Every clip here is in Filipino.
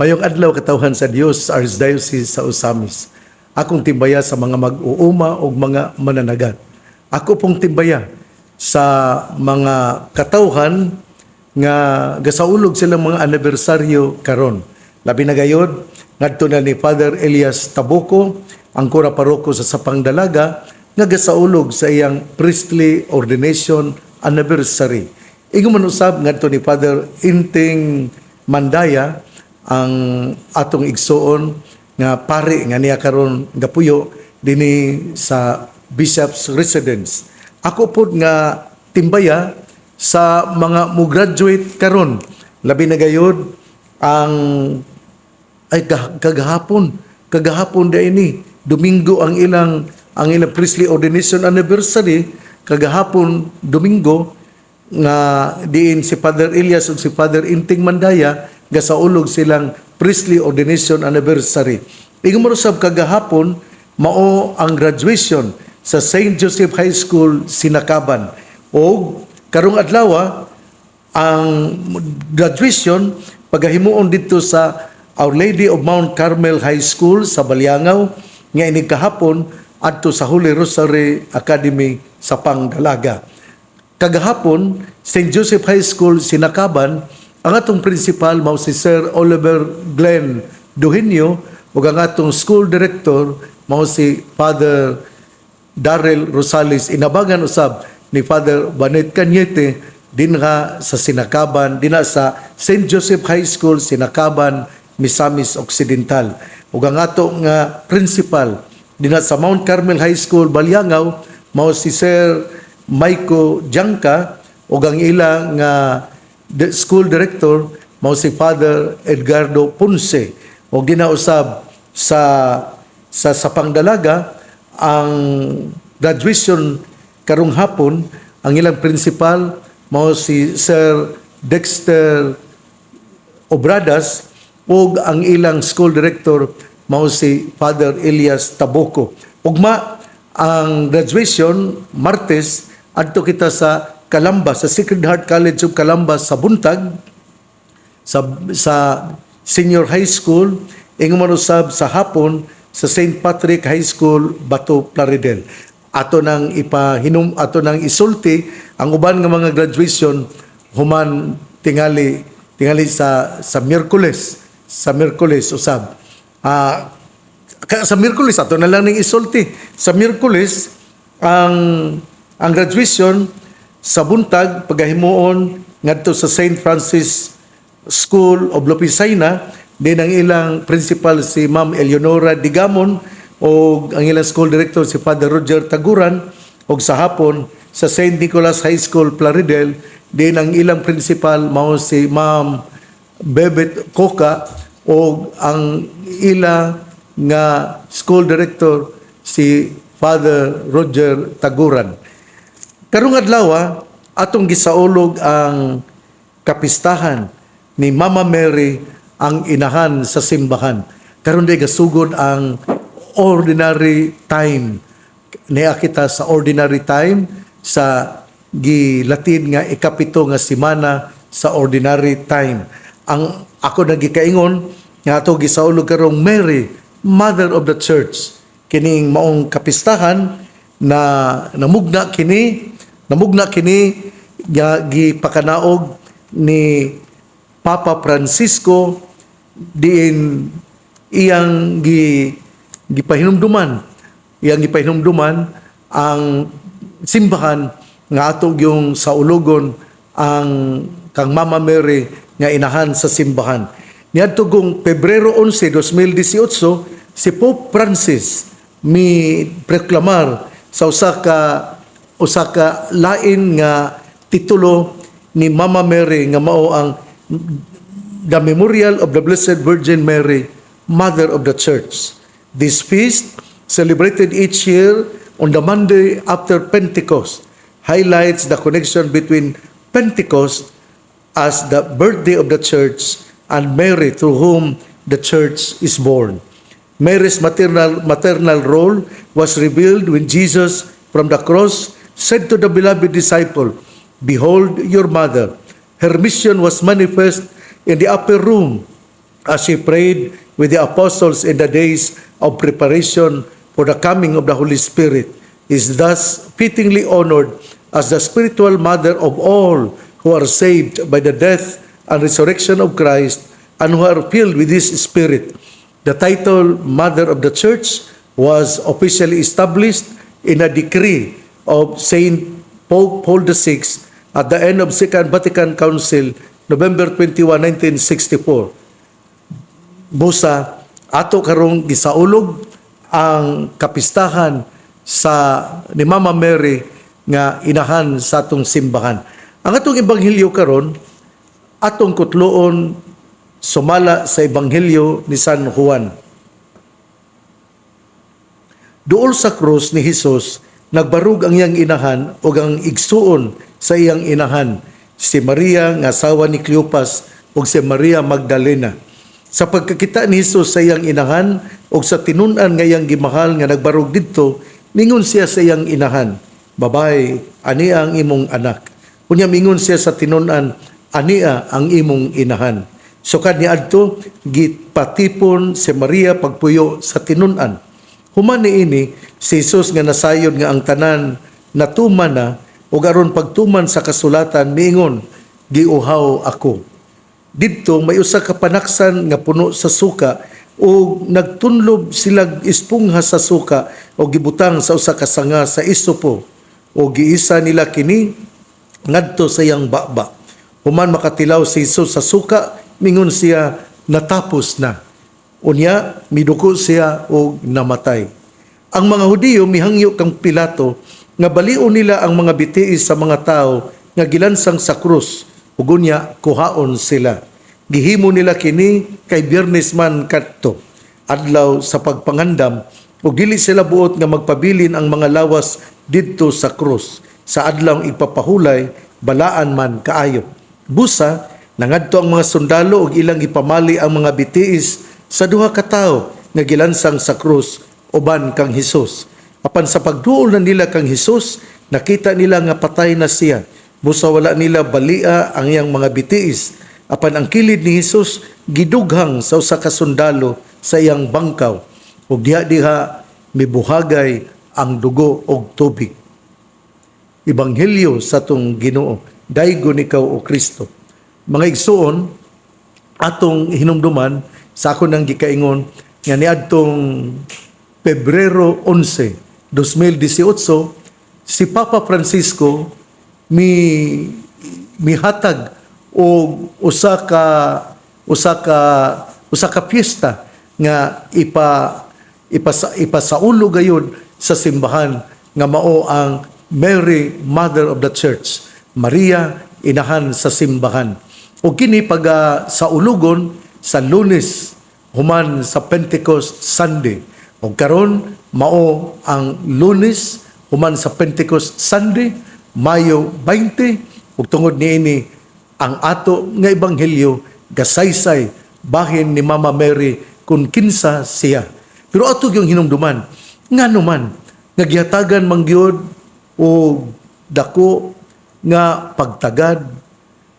Mayong adlaw katawhan sa Dios sa Archdiocese sa Osamis. Akong timbaya sa mga mag-uuma o mga mananagat. Ako pong timbaya sa mga katawhan nga gasaulog silang mga anibersaryo karon. Labi na gayod, ngadto na ni Father Elias Tabuco, ang kura paroko sa Sapang Dalaga, nga gasaulog sa iyang priestly ordination anniversary. Ingon man usab ngadto ni Father Inting Mandaya, ang atong igsoon nga pari nga niya karon gapuyo dinhi sa Bishop's Residence. Ako pod nga timbaya sa mga mo graduate karon, labi na gayod ang kagahapon da ini Domingo ang ilang priestly ordination anniversary. Kagahapon Domingo nga diin si Father Elias ug si Father Inting Mandaya gasaulog silang priestly ordination anniversary. Ingon mo sab kagahapon mao ang graduation sa St. Joseph High School Sinakaban. O karong adlaw ang graduation pagahimuon dito sa Our Lady of Mount Carmel High School sa Baliangaw nga inig kahapon adto sa Holy Rosary Academy sa Pangdalaga. Kagahapon St. Joseph High School Sinakaban, ang atong principal mao si Sir Oliver Glenn Duhenio ug ang atong school director mao si Father Darrell Rosales. Inabangan usab ni Father Banet Cañete dinha sa Sinakaban, dinha sa St. Joseph High School Sinakaban, Misamis Occidental. Ug ang ato nga principal dinha sa Mount Carmel High School Baliangaw mao si Sir Maiko Jangka ug ang ilang school director mao si Father Edgardo Ponce. O ginausab sa Pangdalaga ang graduation karong hapon, ang ilang principal mao si Sir Dexter Obradas ug ang ilang school director mao si Father Elias Tabuco. Ugma ang graduation Martes adto kita sa Calamba, sa Sacred Heart College of Calamba sa buntag, sa Senior High School. Ingon man usab sa hapon sa St. Patrick High School, Bato, Plaridel. Ato nang isulti ang uban nga mga graduation human tingali sa Miyerkules usab. Sa Miyerkules ato na lang ning isulti. Sa Miyerkules ang graduation sa buntag pagahimuon ngadto sa St. Francis School of Lopisaina, din ang ilang principal si Ma'am Eleonora Digamon o ang ilang school director si Father Roger Taguran, o sa hapon sa St. Nicholas High School Plaridel din ang ilang principal mao si Ma'am Bebet Coca o ang ila nga school director si Father Roger Taguran. Karong adlaw atong gisaulog ang kapistahan ni Mama Mary, ang inahan sa simbahan. Karon day gasugod ang ordinary time. Niya kita sa ordinary time sa gilatid nga ikapito nga semana sa ordinary time. Ang ako nagikaingon nga ato gisaulog karong Mary, Mother of the Church. Kining maong kapistahan na namugna kini gipakanaog ni Papa Francisco diin iyang gipahinumduman ang simbahan nga atog yung saulugon ang kang Mama Mary nga inahan sa simbahan. Niadto gong Pebrero 11, 2018, si Pope Francis mi proklamar sa usa ka lain nga titulo ni Mama Mary nga mao ang The Memorial of the Blessed Virgin Mary, Mother of the Church. This feast, celebrated each year on the Monday after Pentecost, highlights the connection between Pentecost as the birthday of the Church and Mary through whom the Church is born. Mary's maternal role was revealed when Jesus from the cross said to the beloved disciple, "Behold your mother." Her mission was manifest in the upper room as she prayed with the apostles in the days of preparation for the coming of the Holy Spirit, is thus fittingly honored as the spiritual mother of all who are saved by the death and resurrection of Christ and who are filled with His Spirit. The title Mother of the Church was officially established in a decree of Saint Pope Paul VI at the end of Second Vatican Council, November 21, 1964. Busa, ato karong gisaulog ang kapistahan sa ni Mama Mary nga inahan sa atong simbahan. Ang atong ebanghelyo karon, atong kutloon sumala sa ebanghelyo ni San Juan. Duol sa krus ni Hesus, nagbarug ang iyang inahan o ang igsuon sa iyang inahan, si Maria nga asawa ni Cleopas o si Maria Magdalena. Sa pagkakita ni Hesus sa iyang inahan o sa tinun-an nga iyang gimahal nga nagbarug didto, mingon siya sa iyang inahan, "Babae, ania ang imong anak." Unya mingon siya sa tinun-an, "Ania ang imong inahan." Sukad ni adto gipatipon si Maria pagpuyo sa tinun-an. Human niini si Jesus nga nasayod nga ang tanan natuman na ug aron pagtuman sa kasulatan miingon, "Giuhaw ako." Didto may usa ka panaksan nga puno sa suka ug nagtunlob sila espongha sa suka o gibutang sa usa ka sanga sa isopo o giisa nila kini ngadto sa iyang baba. Human makatilaw si Jesus sa suka, mingon siya, "Natapos na." Unya, miduko siya o namatay. Ang mga Hudiyo mihangyo kang Pilato nga balion nila ang mga bitiis sa mga tao nga gilansang sa krus ug unya kuhaon sila. Gihimo nila kini kay Biyernes man kadto, adlaw sa pagpangandam, ug dili sila buot nga magpabilin ang mga lawas didto sa krus. Sa adlaw ipapahulay, balaan man kaayo. Busa, nangadto ang mga sundalo ug ilang ipamali ang mga bitiis sa duha ka tawo nga gilansang sa krus uban kang Hesus. Apan sa pagduol na nila kang Hesus, nakita nila nga patay na siya. Busa wala nila balia ang iyang mga bitiis. Apan ang kilid ni Hesus gidughang sa usa ka sundalo sa iyang bangkaw ug diha mibuhagay ang dugo og tubig. Ebanghelyo sa tong Ginoo. Daygon ikaw o Kristo. Mga igsuon, atong hinumduman sa ako nang gikaingon nga niadtong Pebrero 11, 2018, si Papa Francisco mihatag o usa ka piyesta nga ipasaulo gayud sa simbahan nga mao ang Mary Mother of the Church, Maria inahan sa simbahan. O kini sa ulugon sa Lunes human sa Pentecost Sunday. O karon mao ang Lunes human sa Pentecost Sunday, Mayo 20, ug tungod niini ang ato nga ebanghelyo gasaysay bahin ni Mama Mary kung kinsa siya. Pero ato yung hinumduman, ngano man nagyatagan mangyod o dako nga pagtagad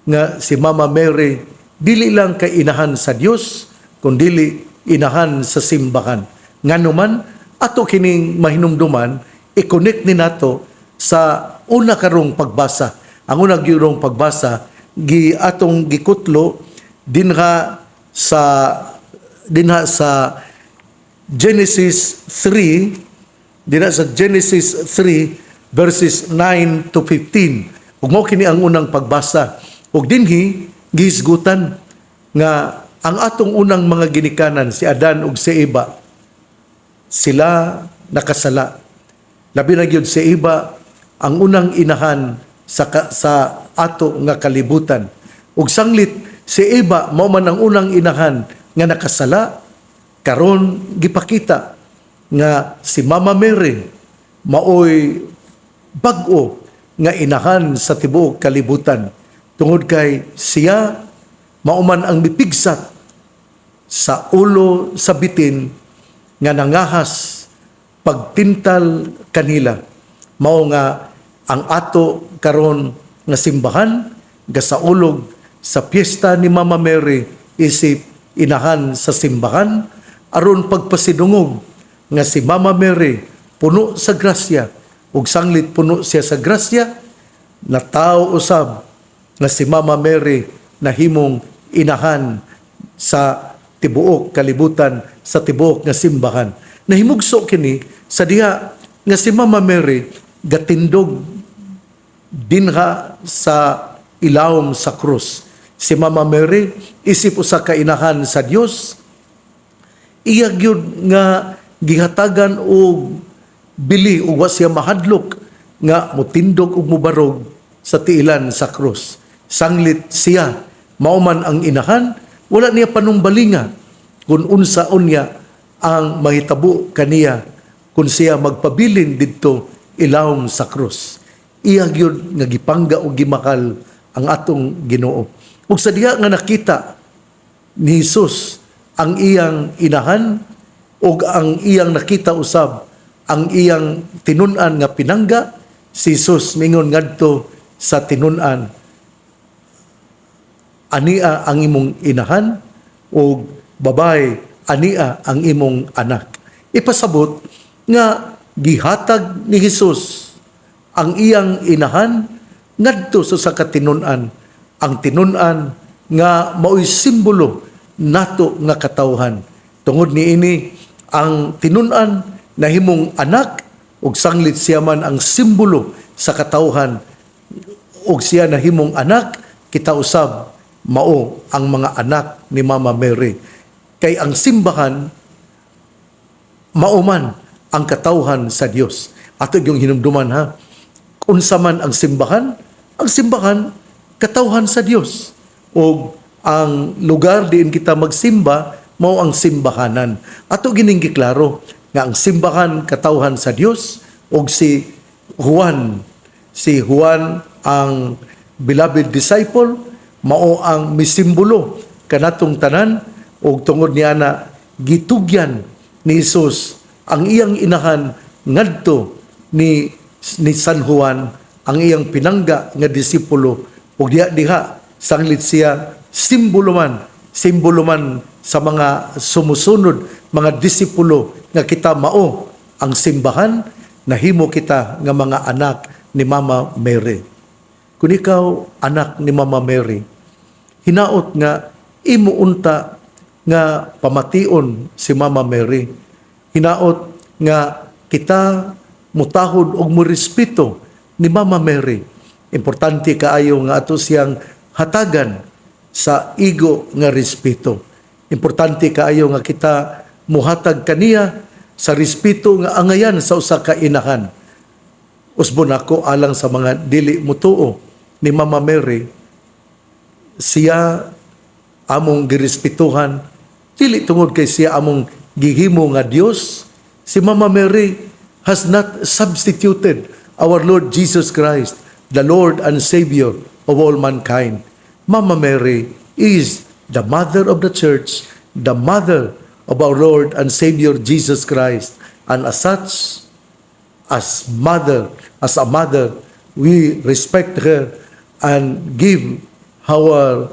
nga si Mama Mary dili lang kay inahan sa Dios kundi inahan sa simbahan. Nganuman ato kining mahinumduman i-connect ni nato sa una karong pagbasa. Ang una gyurong pagbasa atong gikutlo dinha sa Genesis 3 verses 9 to 15. Ug mao kini ang unang pagbasa. Ug dinhi gihisgutan nga ang atong unang mga ginikanan si Adan ug si Eva sila nakasala. Labi na gyud si Eva ang unang inahan sa ato nga kalibutan. Ug sanglit si Eva mao man ang unang inahan nga nakasala, karon gipakita nga si Mama Mary maoy bag-o nga inahan sa tibuok kalibutan. Tungod kay siya mauman ang mipigsat sa ulo sa bitin nga nangahas pagtintal kanila. Mao nga ang ato karon nga simbahan gasaulog sa piyesta ni Mama Mary isip inahan sa simbahan aron pagpasidungog nga si Mama Mary puno sa grasya ug sanglit puno siya sa grasya, na tao usab nga si Mama Mary nahimong inahan sa tibuok kalibutan, sa tibuok nga simbahan. Nahimugso kini sa diha nga si Mama Mary gatindog dinha sa ilawom sa krus. Si Mama Mary isip usa ka inahan sa Dios, iya gyud nga gihatagan og bili ug wa siya mahadlok nga motindog ug mubarog sa tiilan sa krus. Sanglit siya mao man ang inahan, wala niya panumbalinga kung unsaon niya ang mahitabo kaniya kung siya magpabilin didto ilawom sa krus. Iya gyud nga gipangga og gimakal ang atong Ginoo. Ug sa diha nga nakita ni Jesus ang iyang inahan ug ang iyang nakita usab ang iyang tinun-an nga pinangga, si Jesus mingon ngadto sa tinun-an, ania ang imong inahan ug babay, ania ang imong anak. Ipasabot nga gihatag ni Jesus ang iyang inahan ngadto sa katinun-an, ang tinun-an nga mao'y simbolo nato nga katawhan. Tungod niini ang tinun-an nahimong anak ug sanglit siya man ang simbolo sa katawhan ug siya nahimong anak, kita usab mao ang mga anak ni Mama Mary. Kay ang simbahan mao man ang katawhan sa Dios. Ato yung hinumduman ha. Unsa man ang simbahan katawhan sa Dios. O ang lugar diin kita magsimba mao ang simbahanan. Ato gining giklaro nga ang simbahan katawhan sa Dios ug si Juan ang beloved disciple mao ang misimbolo kanatong tanan ug tungod niya na gitugyan ni Jesus ang iyang inahan ngadto ni San Juan ang iyang pinangga nga disipulo ug diha sanglit siya simbolo man sa mga sumusunod mga disipulo nga kita mao ang simbahan, nahimo kita nga mga anak ni Mama Mary. Kung ikaw anak ni Mama Mary, hinaot nga imo unta nga pamation si Mama Mary. Hinaot nga kita mutahod og morespeto ni Mama Mary. Importante kaayo nga ato siyang hatagan sa igo nga respeto. Importante kaayo nga kita muhatag kaniya sa respeto nga angayan sa usa ka inahan. Usbon ako alang sa mga dili mutuo ni Mama Mary, siya among girespetuhan dili tungod kay siya among gihimo nga Dios. Si Mama Mary has not substituted our Lord Jesus Christ, the Lord and Savior of all mankind. Mama Mary is the mother of the church, the mother of our Lord and Savior Jesus Christ, and as such, as a mother, we respect her and give our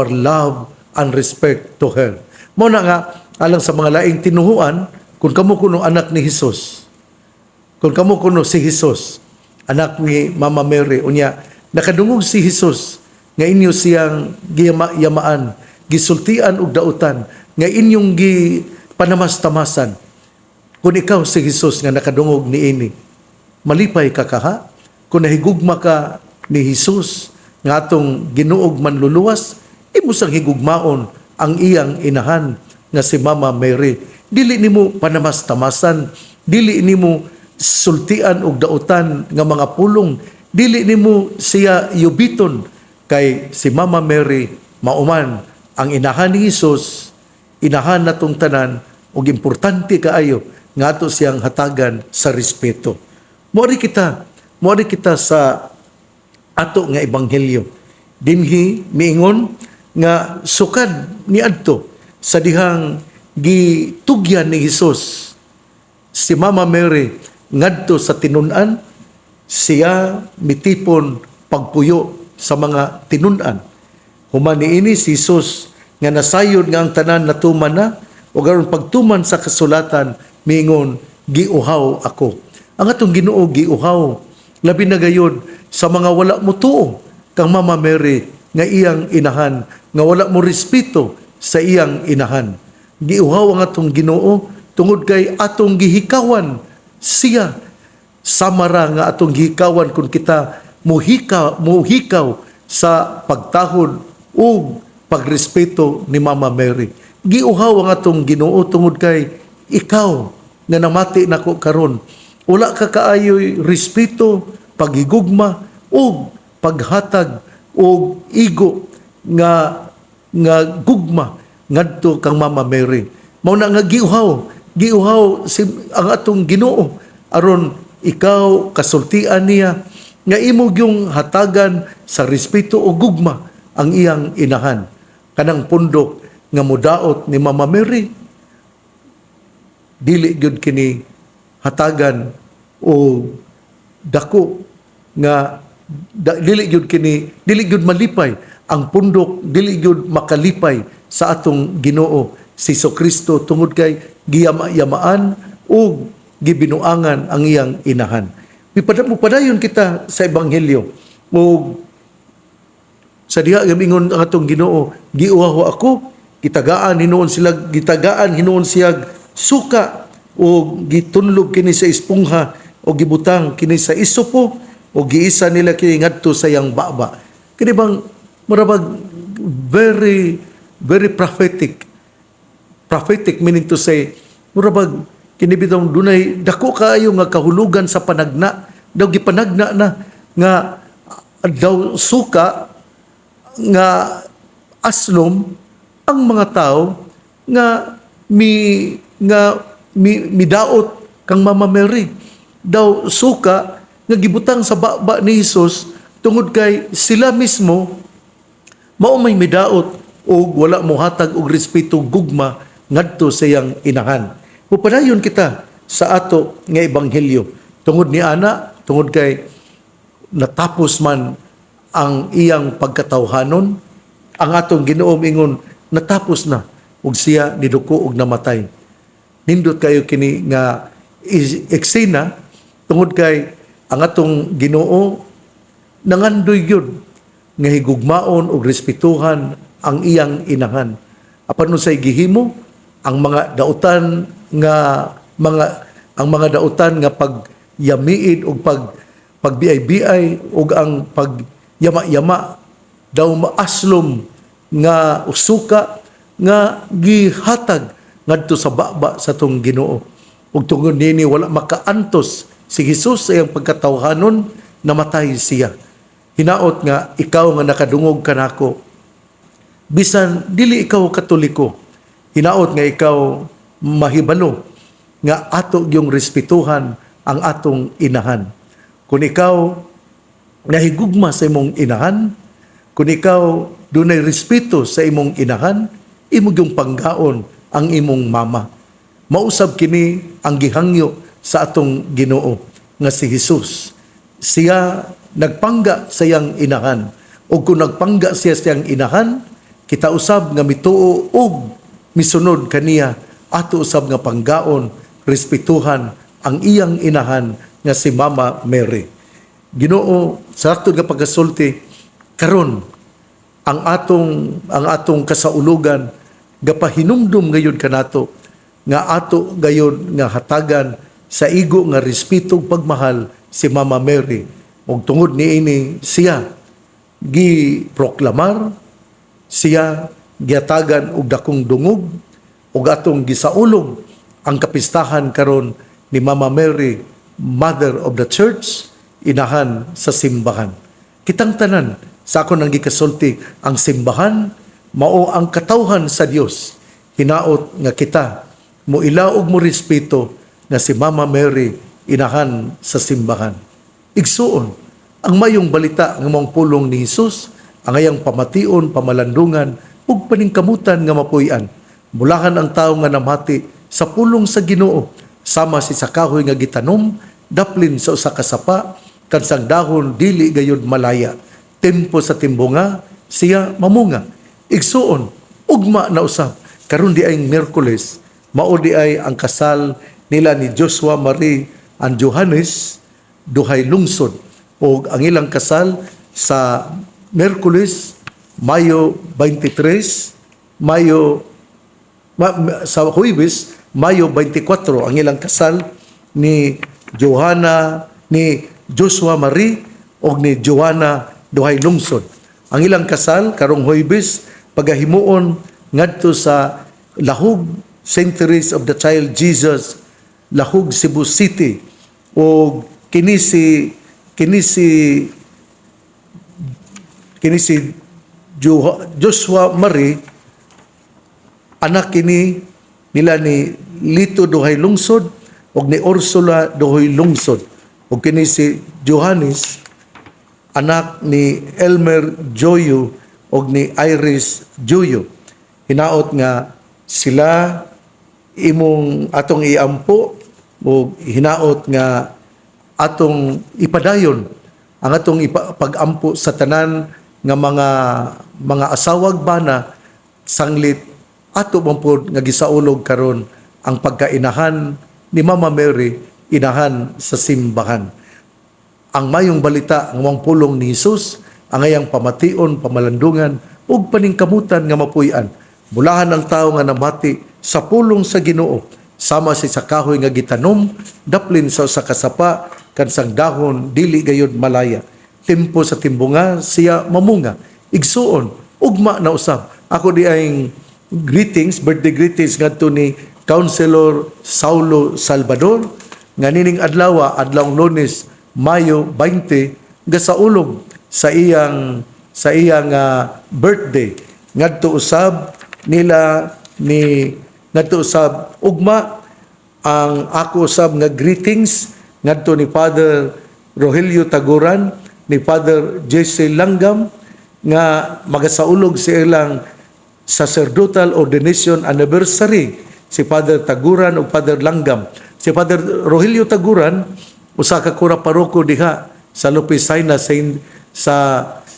love and respect to her. Muna nga, alang sa mga laing tinuhuan, kung kamo kuno anak ni Jesus, kung kamo kuno si Jesus, anak ni Mama Mary, unya, nakadungog si Jesus, nga inyo siyang yamaan, gisultian ug dautan, nga inyong panamas-tamasan. Kung ikaw si Jesus nga nakadungog ni ini, malipay ka kaha? Kung nahigugma ka ni Jesus, nga atong ginuog manluluwas, imo sang higugmaon ang iyang inahan nga si Mama Mary. Dili nimo panamas-tamasan, dili nimo sultian og dautan nga mga pulong, dili nimo siya yubiton, kay si Mama Mary mauman ang inahan ni Jesus, inahan natong tanan, ug importante kaayo nga ato siyang hatagan sa respeto. Moari kita sa ato nga ebanghelyo. Dinhi miingon nga sukad niadto sa dihang gitugyan ni Jesus si Mama Mary ngadto sa tinun-an, siya mitipon pagpuyo sa mga tinun-an. Human niini si Jesus nga nasayod nga ang tanan natuman na, o garon pagtuman sa kasulatan, mingon, giuhaw ako. Ang atong Ginoo giuhaw, labi na gayod sa mga wala mo tuo, kang Mama Mary, nga iyang inahan, nga wala mo respeto sa iyang inahan. Giuhaw ang atong Ginoo, tungod kay atong gihikawan siya. Samara nga atong gihikawan kung kita muhikaw sa pagtahod o pagrespeto ni Mama Mary. Giuhaw ang atong Ginoo tungod kay ikaw nga namati nako karon. Wala ka kaayoy respeto, pagigugma o paghatag o igo nga gugma ngadto kang Mama Mary. Mao na nga giuhaw ang atong Ginoo aron ikaw kasultian niya nga imo gyung hatagan sa respeto o gugma ang iyang inahan. Kanang pundok nga mudaot ni Mama Mary, dili gyud kini hatagan o dako nga dili gyud malipay ang pundok, dili gyud makalipay sa atong Ginoo si Kristo tungod kay giyama-yamaan o gibinuangan ang iyang inahan. Padayon kita sa ebanghelyo o sa diha gamingon ang atong Ginoo, giuhaw ako, gitagaan hinuon siya suka o gitunlog kini sa espongha o gibutang kini sa isopo o giisa nila kini ngadto sa iyang baba. Kini bang murabag very very prophetic meaning to say murabag kini bitong dunay dako kaayo nga kahulugan sa panagna, daw gipanagna na nga daw suka nga aslom ang mga tao nga midaot kang Mama Mary. Daw suka nga gibutang sa baba ni Hesus tungod kay sila mismo mao may midaot o wala mohatag og respeto gugma ngadto sa iyang inahan. Pupadayon kita sa ato nga ebanghelyo tungod ni ana, tungod kay natapos man ang iyang pagkatawhanon, ang atong Ginoo ingon natapos na ug siya niduko og namatay. Nindot kayo kini nga eksena tungod kay ang atong Ginoo nangandoy gyud nga higugmaon og respetuhan ang iyang inahan. Apan say gihimo ang mga dautan nga pagyamiid og pagbiay-biay og ang pagyama-yama daw maaslom nga usuka nga gihatag ngadto sa baba sa tong Ginoo. Ug tungod nini wala makaantos si Hesus sa iyang pagkatawhanon, namatay siya. Hinaot nga ikaw nga nakadungog kanako, bisan dili ikaw Katoliko, hinaot nga ikaw mahibalo nga ato yung respetuhan ang atong inahan. Kung ikaw nahigugma sa imong inahan, kung ikaw dunay respeto sa imong inahan, imo yung panggaon ang imong mama. Mausab kini ang gihangyo sa atong Ginoo nga si Hesus. Siya nagpangga sa iyang inahan. O kung nagpangga siya sa iyang inahan, kita usab nga mituo og misunod kaniya, ato usab nga panggaon, respetuhan ang iyang inahan nga si Mama Mary. Ginoo, sa ato nga pagkasulti, karon ang atong kasaulugan gapahinumdum gayon kanato nga ato gayon nga hatagan sa igo nga respeto ug pagmahal si Mama Mary. Ug tungod niini siya giproklamar, siya giatagan og dakong dungog ug atong gisaulog ang kapistahan karon ni Mama Mary, Mother of the Church, inahan sa simbahan. Kitang tanan sa akon ang gikasulti, ang simbahan mao ang katawhan sa Dios. Hinaot nga kita mo ilaog mo respeto na si Mama Mary, inahan sa simbahan. Igsuon ang mayong balita nga mong pulong ni Hesus, ang ayang pamation, pamalandungan ug paningkamutan nga mapuy-an. Mulahan ang tawo nga namati sa pulong sa Ginoo, sama si sa kahoy nga gitanom, daplin sa usa ka sapa, kansang dahon dili gayud malaya. Tempo sa timbunga siya mamunga. Igsuon ugma na usab. Karon di ay Miyerkules, mao di ay ang kasal nila ni Joshua Marie and Johannes duhay lungsod, o ang ilang kasal sa Miyerkules, Mayo 23, sa Huwebes, Mayo 24 ang ilang kasal ni Joshua Marie o ni Johanna duhay lungsod. Ang ilang kasal karong Huwebes pagahimuon ngadto sa Lahug Centuries of the Child Jesus, Lahug, Cebu City, o kini si Joshua Marie, anak kini nila ni Lito duhay lungsod o ni Ursula duhay lungsod, o kini si Johannes, anak ni Elmer Joyo o ni Iris Joyo. Hinaot nga sila imong atong iampo, o hinaot nga atong ipadayon ang atong pag-ampo sa tanan nga mga asawag bana sanglit ato man pod nga gisaulog karon ang pagkainahan ni Mama Mary, inahan sa simbahan. Ang mayong balita ang mga pulong ni Jesus, ang ayang pamation, pamalandungan ug paningkamutan nga mapuy-an. Bulahan ang tao nga namati sa pulong sa Ginoo, sama si sa kahoy nga gitanom, daplin sa usa ka sapa, kansang dahon dili gayud malaya. Tempo sa timbunga siya mamunga, igsuon ugma na usab. Ako di ay greetings, birthday greetings ngadto ni Councilor Saulo Salvador nga nining adlaw, adlawng Lunes, Mayo 20, gasaulog sa iyang birthday ngadto usab ngadto usab ugma ang ako usab nga greetings ngadto ni Father Rogelio Taguran, ni Father Jesse Langgam nga magasaulog sa ilang sacerdotal ordination anniversary, si Father Taguran o Father Langgam. Si Father Rogelio Taguran usa ka kura paroko diha sa Lupisaina sa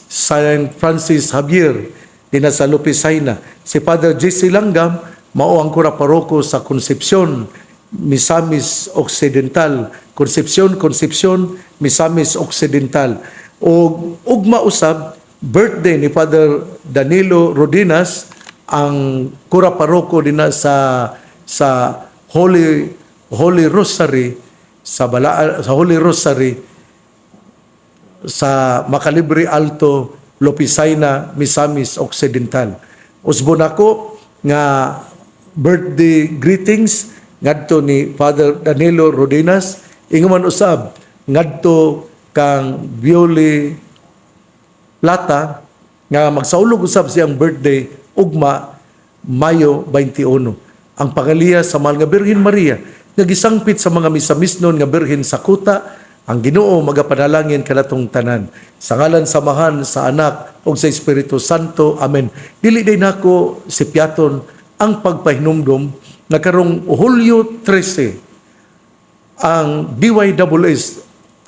Saint Francis Xavier dinha sa Lupisaina. Si Father Jesse Langgam mao ang kura paroko sa Concepcion, Misamis Occidental, Concepcion, Misamis Occidental. O ugma usab birthday ni Father Danilo Rodinas, ang kura paroko dinha sa Holy Rosary sa Holy Rosary sa Macalibre Alto, Lopisaina, Misamis Occidental. Usbon ako nga birthday greetings ngadto ni Father Danilo Rodinas, ingon man usab ngadto kang Violi Plata nga magsaulog usab siyang birthday ugma Mayo 21. Ang pangaliya sa mahal nga Birhen Maria nga gisangpit sa mga misamisnon nga birhen sa kuta, ang Ginoo magapanalangin kanatong tanan. Sa ngalan samahan sa Anak ug sa Espiritu Santo. Amen. Dili day nako sipiaton ang pagpahinumdom na karong Hulyo 13 ang DYWS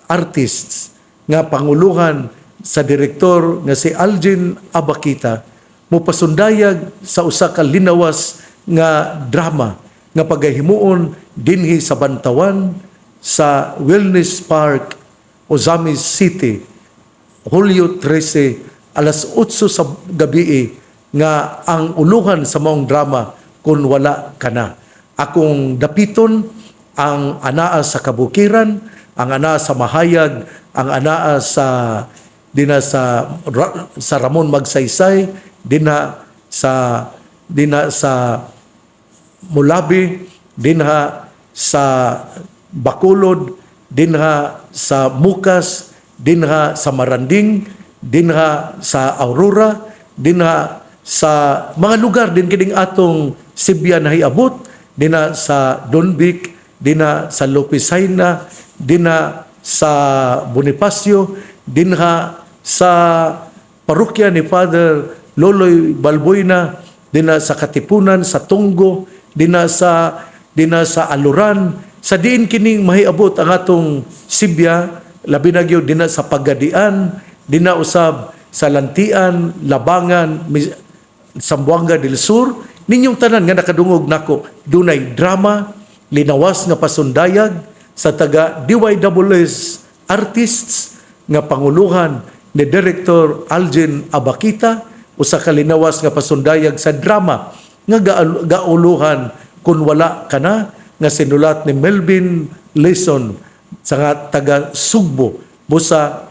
artists nga panguluhan sa direktor nga si Algin Abakita mopasundayag sa usa ka linawas nga drama nga pagahimuon dinhi sa Bantawan sa Wellness Park, Ozamis City, Hulyo 13 alas 8 sa gabi nga ang uluhan sa maong drama Kung Wala Ka Na. Akong dapiton ang anaa sa kabukiran, ang anaa sa mahayag, ang anaa sa Ramon Magsaysay, dinha sa Mulabi, dinha sa Bacolod, dinha sa Mukas, dinha sa Maranding, dinha sa Aurora, dinha sa mga lugar din kining atong Sibya na hiabot, dinha sa Donbic, dinha sa Lopisaina, dinha sa Bonifacio, dinha sa parokya ni Father Loloy Balboyna, dinha sa Katipunan, sa Tunggo, dinha sa Aluran, sa diin kining mahiabot ang atong Sibya, labi na gyud dinha sa Pagadian, dinha usab sa Lantian, Labangan, Zamboanga del Sur, ninyong tanan nga nakadungog nako, dunay drama, linawas nga pasundayag sa taga DYWS artists nga panguluhan ni Director Algin Abakita, usa ka linawas nga pasundayag sa drama nga gauluhan kun wala ka na, nga sinulat ni Melvin Leson sa nga taga Sugbo. Busa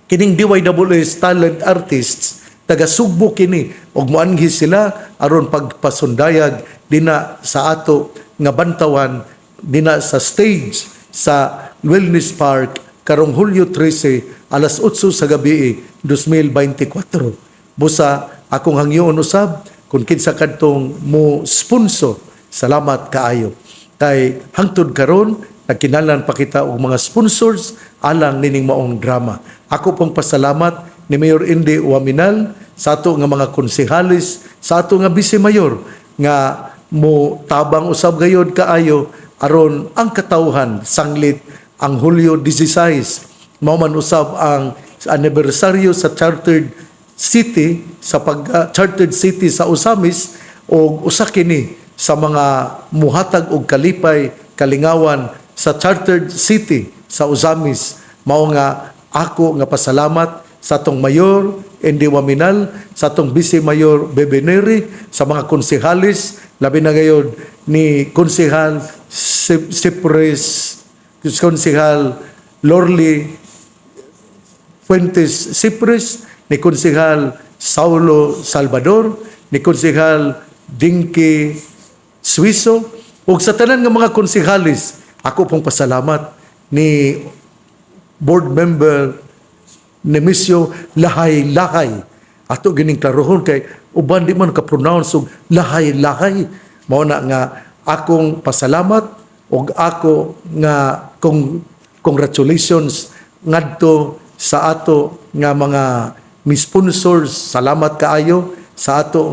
kining DYWS talent artists taga Sugbo kini, og moanhi sila aron pagpasundayag dina sa ato nga bantawan dina sa stage sa Wellness Park karong Hulyo 13 alas 8 sa gabi 2024. Busa akong hangyoon usab kung kinsa kadtong mo sponsor, salamat kaayo. Kay hangtod karon nagkinalan pa kita og mga sponsors alang nining maong drama. Ako pong pasalamat ni Mayor Indy Uaminal, sa ato nga mga konsehalis, sa ato nga Vice Mayor nga mo tabang usab gayod kaayo aron ang katawhan sanglit ang Hulyo 16 mao man usab ang anibersaryo sa chartered city chartered city sa Usamis, og usa kini sa mga muhatag og kalipay kalingawan sa chartered city sa Usamis. Mao nga ako nga pasalamat sa atong Mayor Indy Uaminal, sa atong Vice Mayor Bebe Neri, sa mga konsehalis, labi na gayod ni Konsehal Cypress, Konsehal Lorly Fuentes Cypress, ni Konsehal Saulo Salvador, ni Konsehal Dinky Suizo, ug sa tanan nga mga konsehalis, ako pong pasalamat ni board member Nemesio Lahay-Lahay. Ato gining klarohon kay uban di man ka-pronounce og Lahay-Lahay. Mao na nga akong pasalamat og ako nga congratulations ngadto sa ato nga mga sponsors. Salamat kaayo sa ato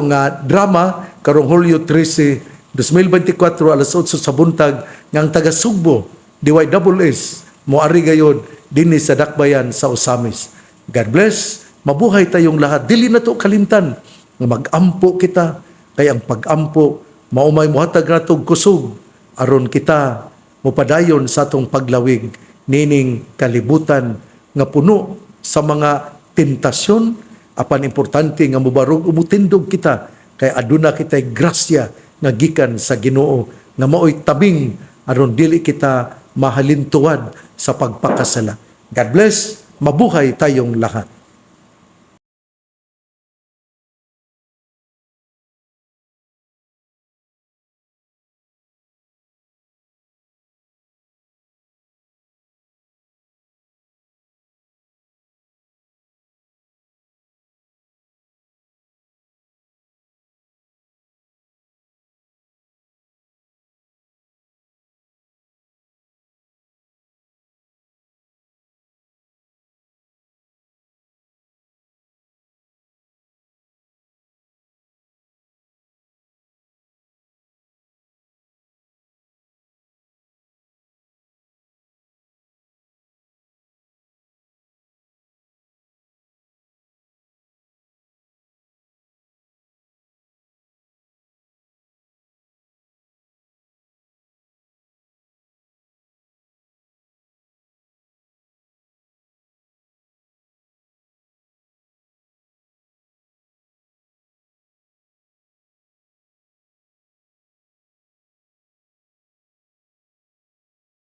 nga drama karong Hulyo 13 2024 alas 8 sa buntag ngang taga Sugbo DYWS moari gayod dinhi sa Dakbayan sa Usamis. God bless. Mabuhay tayong lahat. Dili na to kalimtan nga mag-ampo kita, kay ang pag-ampo maumay muhatag natog kusog aron kita mopadayon sa atong paglawig nining kalibutan nga puno sa mga tentasyon, apan importante nga mubarog umutindog kita kay aduna kitay grasya nga gikan sa Ginoo nga maoy tabing aron dili kita mahalintuwad sa pagpakasala. God bless. Mabuhay tayong lahat.